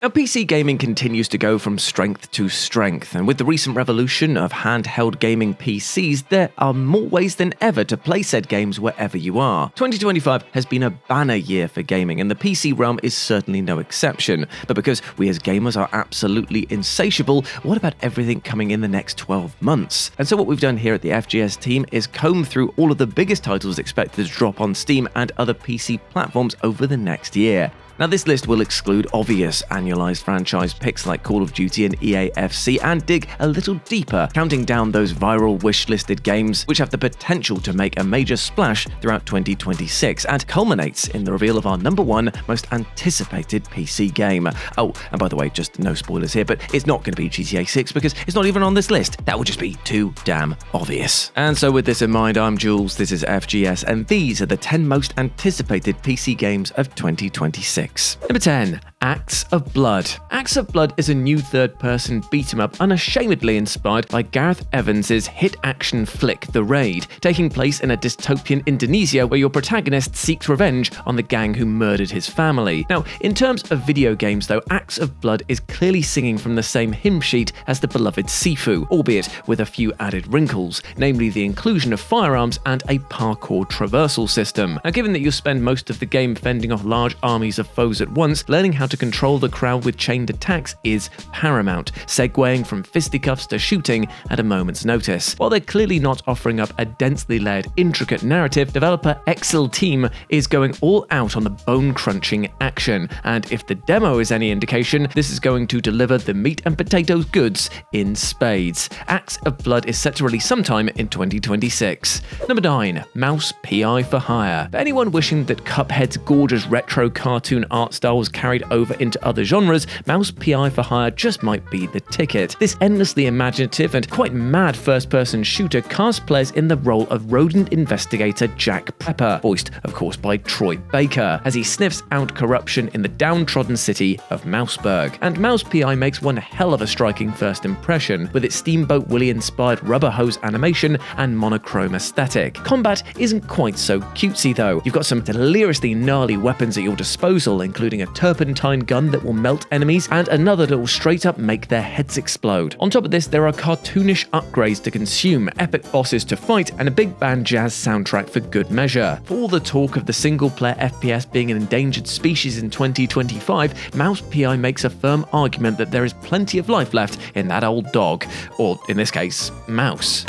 Now, PC gaming continues to go from strength to strength, and with the recent revolution of handheld gaming PCs, there are more ways than ever to play said games wherever you are. 2025 has been a banner year for gaming, and the PC realm is certainly no exception. But because we as gamers are absolutely insatiable, what about everything coming in the next 12 months? And so what we've done here at the FGS team is comb through all of the biggest titles expected to drop on Steam and other PC platforms over the next year. Now, this list will exclude obvious annualized franchise picks like Call of Duty and EA FC and dig a little deeper, counting down those viral wish-listed games which have the potential to make a major splash throughout 2026 and culminates in the reveal of our #1 most anticipated PC game. Oh, and by the way, just no spoilers here, but it's not going to be GTA 6 because it's not even on this list. That would just be too damn obvious. And so with this in mind, I'm Jules, this is FGS, and these are the 10 most anticipated PC games of 2026. Number 10. Acts of Blood. Acts of Blood is a new third-person beat-em-up unashamedly inspired by Gareth Evans' hit action flick The Raid, taking place in a dystopian Indonesia where your protagonist seeks revenge on the gang who murdered his family. Now, in terms of video games though, Acts of Blood is clearly singing from the same hymn sheet as the beloved Sifu, albeit with a few added wrinkles, namely the inclusion of firearms and a parkour traversal system. Now, given that you'll spend most of the game fending off large armies of foes at once, learning how to control the crowd with chained attacks is paramount, segueing from fisticuffs to shooting at a moment's notice. While they're clearly not offering up a densely layered, intricate narrative, developer Excel Team is going all out on the bone-crunching action, and if the demo is any indication, this is going to deliver the meat and potatoes goods in spades. Acts of Blood is set to release sometime in 2026. Number 9. Mouse PI for Hire. For anyone wishing that Cuphead's gorgeous retro cartoon art style was carried over into other genres, Mouse PI for Hire just might be the ticket. This endlessly imaginative and quite mad first-person shooter casts players in the role of rodent investigator Jack Pepper, voiced of course by Troy Baker, as he sniffs out corruption in the downtrodden city of Mouseburg. And Mouse PI makes one hell of a striking first impression, with its Steamboat Willie-inspired rubber hose animation and monochrome aesthetic. Combat isn't quite so cutesy though. You've got some deliriously gnarly weapons at your disposal, including a turpentine gun that will melt enemies and another that will straight up make their heads explode. On top of this, there are cartoonish upgrades to consume, epic bosses to fight, and a big band jazz soundtrack for good measure. For all the talk of the single-player FPS being an endangered species in 2025, Mouse PI makes a firm argument that there is plenty of life left in that old dog, or in this case, mouse.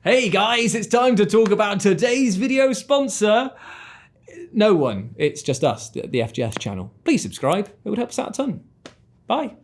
Hey guys, it's time to talk about today's video sponsor. No one, it's just us, the FGS channel. Please subscribe, it would help us out a ton. Bye.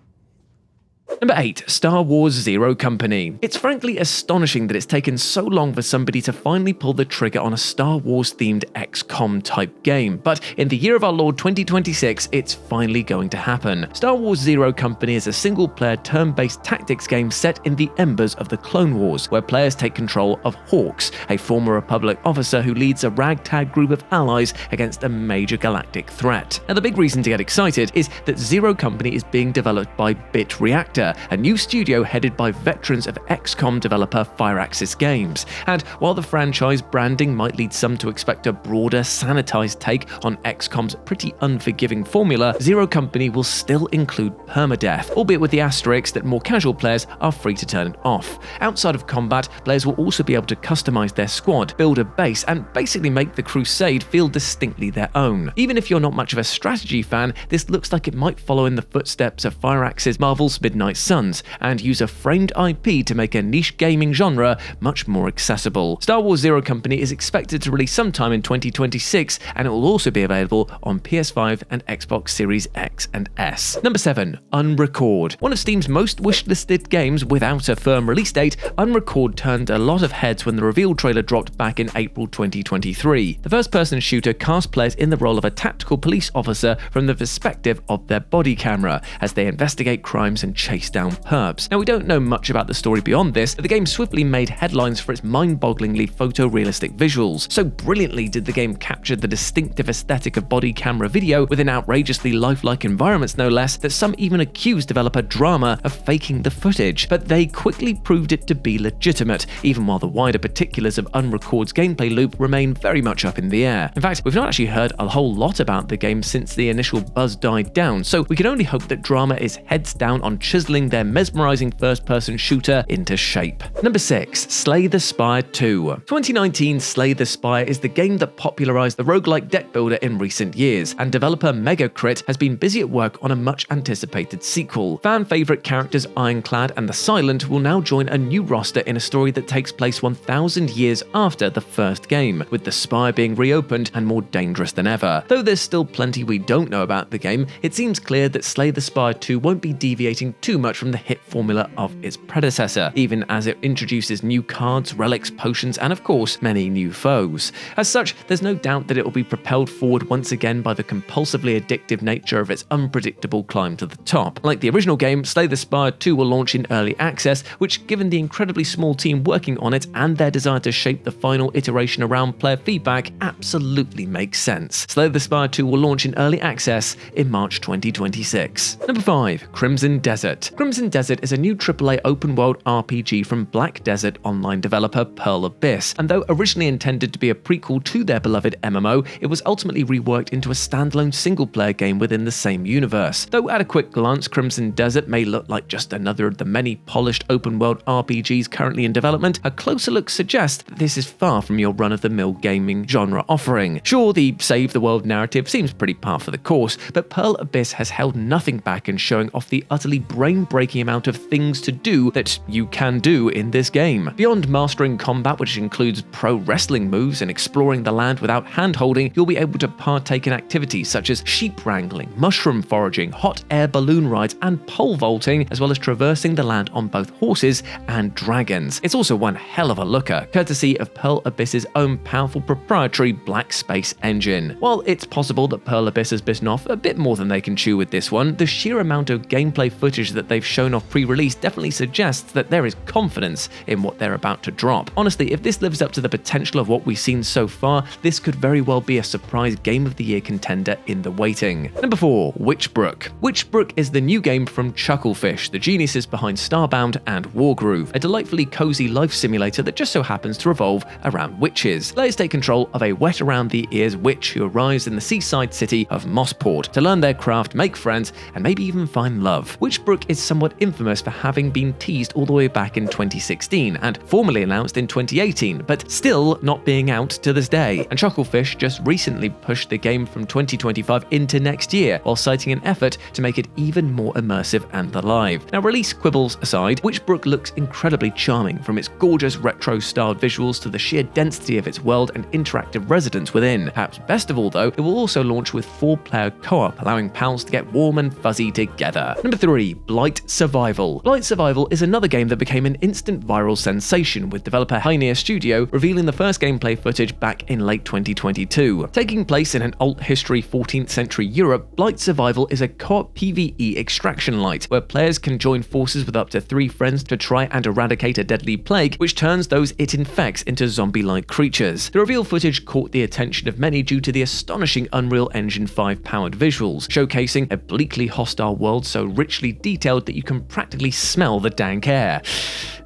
Number 8. Star Wars Zero Company. It's frankly astonishing that it's taken so long for somebody to finally pull the trigger on a Star Wars-themed XCOM type game, but in the year of our Lord 2026, it's finally going to happen. Star Wars Zero Company is a single-player turn-based tactics game set in the embers of the Clone Wars, where players take control of Hawks, a former Republic officer who leads a ragtag group of allies against a major galactic threat. Now, the big reason to get excited is that Zero Company is being developed by Bit Reactor, a new studio headed by veterans of XCOM developer Firaxis Games. And while the franchise branding might lead some to expect a broader, sanitized take on XCOM's pretty unforgiving formula, Zero Company will still include permadeath, albeit with the asterisk that more casual players are free to turn it off. Outside of combat, players will also be able to customize their squad, build a base, and basically make the crusade feel distinctly their own. Even if you're not much of a strategy fan, this looks like it might follow in the footsteps of Firaxis' Marvel's Midnight Suns and use a framed IP to make a niche gaming genre much more accessible. Star Wars Zero Company is expected to release sometime in 2026, and it will also be available on PS5 and Xbox Series X and S. Number 7. Unrecord. One of Steam's most wishlisted games without a firm release date, Unrecord turned a lot of heads when the reveal trailer dropped back in April 2023. The first-person shooter casts players in the role of a tactical police officer from the perspective of their body camera as they investigate crimes and chase chase down perps. Now, we don't know much about the story beyond this, but the game swiftly made headlines for its mind-bogglingly photorealistic visuals. So brilliantly did the game capture the distinctive aesthetic of body camera video within outrageously lifelike environments no less, that some even accused developer Drama of faking the footage. But they quickly proved it to be legitimate, even while the wider particulars of Unrecord's gameplay loop remain very much up in the air. In fact, we've not actually heard a whole lot about the game since the initial buzz died down, so we can only hope that Drama is heads down on chiseling their mesmerizing first-person shooter into shape. Number 6. Slay the Spire 2. 2019 Slay the Spire is the game that popularized the roguelike deck builder in recent years, and developer Megacrit has been busy at work on a much-anticipated sequel. Fan-favorite characters Ironclad and the Silent will now join a new roster in a story that takes place 1,000 years after the first game, with the Spire being reopened and more dangerous than ever. Though there's still plenty we don't know about the game, it seems clear that Slay the Spire 2 won't be deviating too much from the hit formula of its predecessor, even as it introduces new cards, relics, potions, and of course, many new foes. As such, there's no doubt that it will be propelled forward once again by the compulsively addictive nature of its unpredictable climb to the top. Like the original game, Slay the Spire 2 will launch in early access, which, given the incredibly small team working on it and their desire to shape the final iteration around player feedback, absolutely makes sense. Slay the Spire 2 will launch in early access in March 2026. Number 5. Crimson Desert. Crimson Desert is a new AAA open-world RPG from Black Desert online developer Pearl Abyss, and though originally intended to be a prequel to their beloved MMO, it was ultimately reworked into a standalone single-player game within the same universe. Though at a quick glance, Crimson Desert may look like just another of the many polished open-world RPGs currently in development, a closer look suggests that this is far from your run-of-the-mill gaming genre offering. Sure, the save-the-world narrative seems pretty par for the course, but Pearl Abyss has held nothing back in showing off the utterly brain-breaking amount of things to do that you can do in this game. Beyond mastering combat, which includes pro wrestling moves and exploring the land without hand-holding, you'll be able to partake in activities such as sheep wrangling, mushroom foraging, hot air balloon rides, and pole vaulting, as well as traversing the land on both horses and dragons. It's also one hell of a looker, courtesy of Pearl Abyss's own powerful proprietary Black Space engine. While it's possible that Pearl Abyss has bitten off a bit more than they can chew with this one, the sheer amount of gameplay footage that they've shown off pre-release definitely suggests that there is confidence in what they're about to drop. Honestly, if this lives up to the potential of what we've seen so far, this could very well be a surprise Game of the Year contender in the waiting. Number 4. Witchbrook. Witchbrook is the new game from Chucklefish, the geniuses behind Starbound and Wargroove, a delightfully cozy life simulator that just so happens to revolve around witches. Players take control of a wet around the ears witch who arrives in the seaside city of Mossport to learn their craft, make friends, and maybe even find love. Witchbrook is somewhat infamous for having been teased all the way back in 2016 and formally announced in 2018, but still not being out to this day. And Chucklefish just recently pushed the game from 2025 into next year, while citing an effort to make it even more immersive and alive. Now, release quibbles aside, Witchbrook looks incredibly charming, from its gorgeous retro-styled visuals to the sheer density of its world and interactive residents within. Perhaps best of all, though, it will also launch with 4-player co-op, allowing pals to get warm and fuzzy together. Number 3. Blight Srvival. Blight Srvival is another game that became an instant viral sensation, with developer Haineer Studio revealing the first gameplay footage back in late 2022. Taking place in an alt-history 14th century Europe, Blight Srvival is a co-op PvE extraction light, where players can join forces with up to 3 friends to try and eradicate a deadly plague, which turns those it infects into zombie-like creatures. The reveal footage caught the attention of many due to the astonishing Unreal Engine 5 powered visuals, showcasing a bleakly hostile world so richly detailed that you can practically smell the dank air.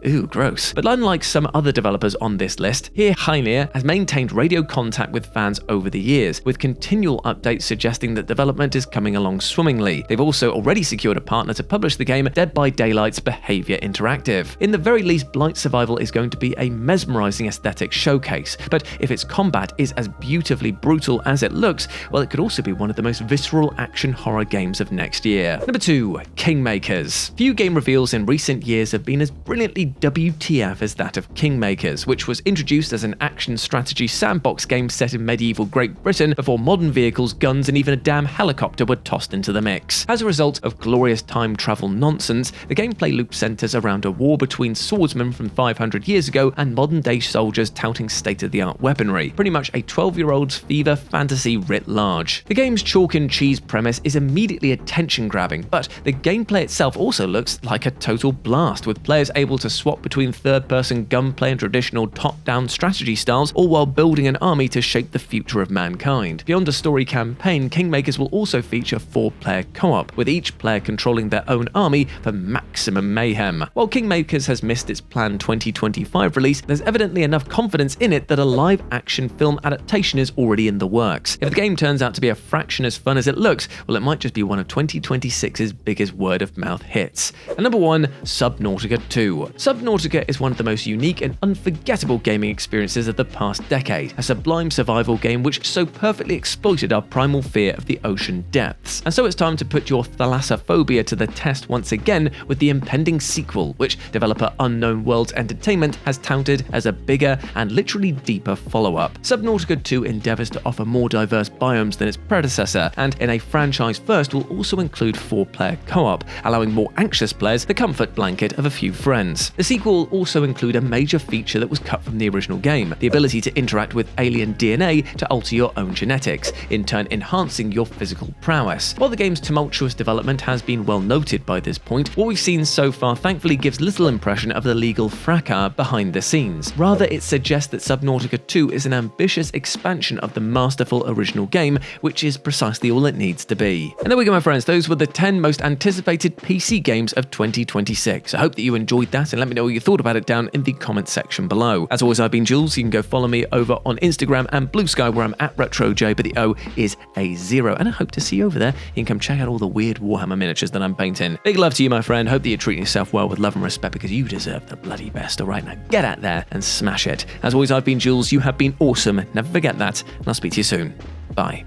Ooh, gross. But unlike some other developers on this list, here Haineer has maintained radio contact with fans over the years, with continual updates suggesting that development is coming along swimmingly. They've also already secured a partner to publish the game, Dead by Daylight's Behavior Interactive. In the very least, Blight Srvival is going to be a mesmerizing aesthetic showcase, but if its combat is as beautifully brutal as it looks, well, it could also be one of the most visceral action horror games of next year. Number 2. Kingmakers. Few game reveals in recent years have been as brilliantly WTF as that of Kingmakers, which was introduced as an action strategy sandbox game set in medieval Great Britain before modern vehicles, guns, and even a damn helicopter were tossed into the mix. As a result of glorious time travel nonsense, the gameplay loop centers around a war between swordsmen from 500 years ago and modern-day soldiers touting state-of-the-art weaponry. Pretty much a 12-year-old's fever fantasy writ large. The game's chalk and cheese premise is immediately attention-grabbing, but the gameplay itself itself also looks like a total blast, with players able to swap between third-person gunplay and traditional top-down strategy styles, all while building an army to shape the future of mankind. Beyond a story campaign, Kingmakers will also feature 4-player co-op, with each player controlling their own army for maximum mayhem. While Kingmakers has missed its planned 2025 release, there's evidently enough confidence in it that a live-action film adaptation is already in the works. If the game turns out to be a fraction as fun as it looks, well, it might just be one of 2026's biggest word-of-mouth hits. And number 1, Subnautica 2. Subnautica is one of the most unique and unforgettable gaming experiences of the past decade, a sublime survival game which so perfectly exploited our primal fear of the ocean depths. And so it's time to put your thalassophobia to the test once again with the impending sequel, which developer Unknown Worlds Entertainment has touted as a bigger and literally deeper follow-up. Subnautica 2 endeavours to offer more diverse biomes than its predecessor, and in a franchise first will also include 4-player co-op, allowing more anxious players the comfort blanket of a few friends. The sequel will also include a major feature that was cut from the original game, the ability to interact with alien DNA to alter your own genetics, in turn enhancing your physical prowess. While the game's tumultuous development has been well noted by this point, what we've seen so far thankfully gives little impression of the legal fracas behind the scenes. Rather, it suggests that Subnautica 2 is an ambitious expansion of the masterful original game, which is precisely all it needs to be. And there we go, my friends, those were the 10 most anticipated PC games of 2026. I hope that you enjoyed that, and let me know what you thought about it down in the comments section below. As always, I've been Jules. You can go follow me over on Instagram and Blue Sky, where I'm at RetroJ, but the O is a 0, and I hope to see you over there. You can come check out all the weird Warhammer miniatures that I'm painting. Big love to you, my friend. Hope that you're treating yourself well with love and respect, because you deserve the bloody best. All right, now get out there and smash it. As always, I've been Jules. You have been awesome. Never forget that, and I'll speak to you soon. Bye.